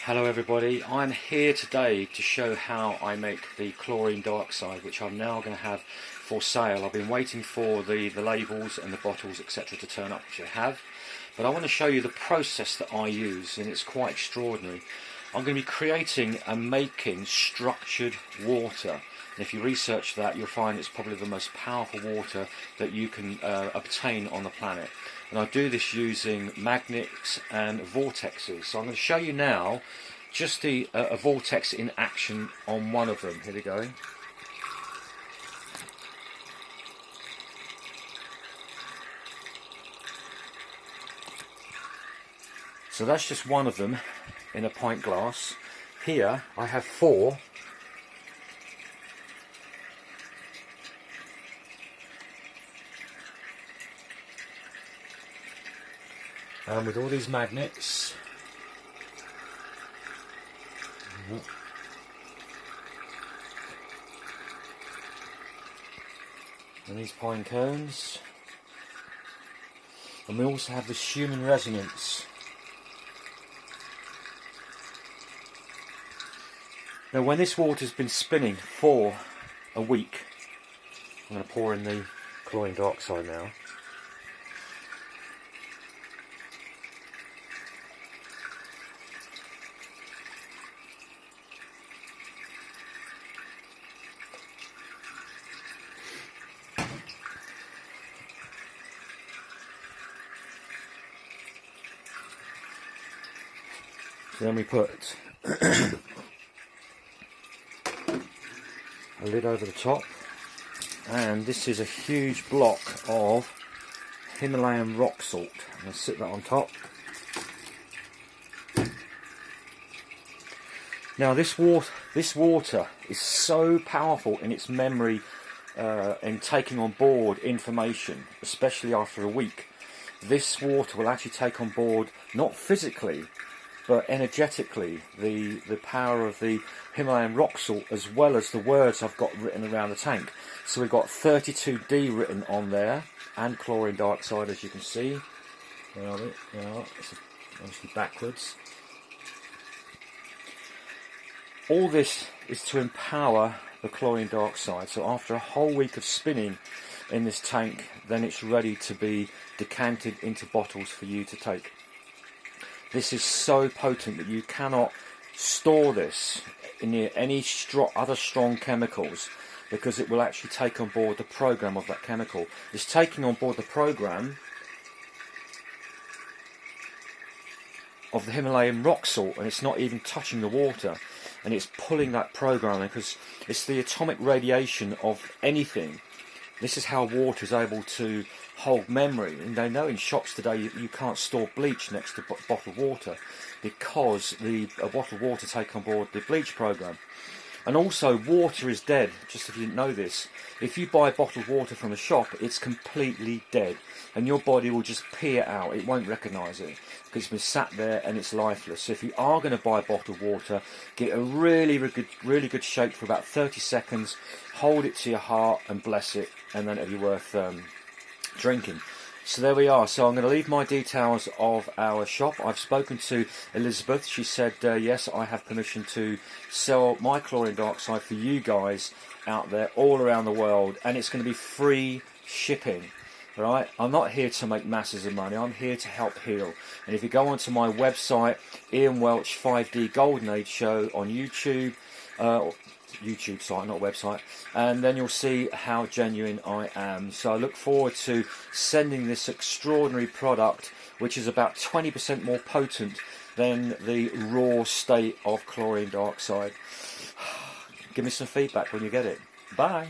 Hello everybody, I'm here today to show how I make the chlorine dioxide, which I'm now going to have for sale. I've been waiting for the labels and the bottles etc. to turn up, which they have, but I want to show you the process that I use, and it's quite extraordinary. I'm going to be creating and making structured water, and if you research that you'll find it's probably the most powerful water that you can obtain on the planet. And I do this using magnets and vortexes. So I'm going to show you now just a vortex in action on one of them. Here we go. So that's just one of them in a pint glass. Here I have four. With all these magnets, and these pine cones, and we also have this human resonance. Now when this water's been spinning for a week, I'm going to pour in the chlorine dioxide now. So then we put a lid over the top, and this is a huge block of Himalayan rock salt. I'm going to sit that on top. Now this water is so powerful in its memory in taking on board information, especially after a week. This water will actually take on board, not physically, but energetically, the power of the Himalayan rock salt, as well as the words I've got written around the tank. So we've got 32D written on there, and chlorine dioxide, as you can see. There are they? It's obviously backwards. All this is to empower the chlorine dioxide. So after a whole week of spinning in this tank, then it's ready to be decanted into bottles for you to take. This is so potent that you cannot store this near any other strong chemicals, because it will actually take on board the program of that chemical. It's taking on board the program of the Himalayan rock salt, and it's not even touching the water, and it's pulling that program, because it's the atomic radiation of anything. This is how water is able to hold memory, and they know in shops today you can't store bleach next to bottled water, because a bottled water take on board the bleach program. And also, water is dead. Just if you didn't know this, if you buy bottled water from a shop, it's completely dead, and your body will just pee it out. It won't recognise it because it's been sat there and it's lifeless. So if you are going to buy bottled water, get a really good shake for about 30 seconds, hold it to your heart and bless it, and then it'll be worth drinking. So there we are. So I'm going to leave my details of our shop. I've spoken to Elizabeth. She said yes, I have permission to sell my chlorine dioxide for you guys out there all around the world, and it's going to be free shipping. Right? I'm not here to make masses of money. I'm here to help heal. And if you go onto my website, Ian Welch 5D Golden Age Show on YouTube, YouTube site, not website, and then you'll see how genuine I am. So I look forward to sending this extraordinary product, which is about 20% more potent than the raw state of chlorine dioxide. Give me some feedback when you get it. Bye.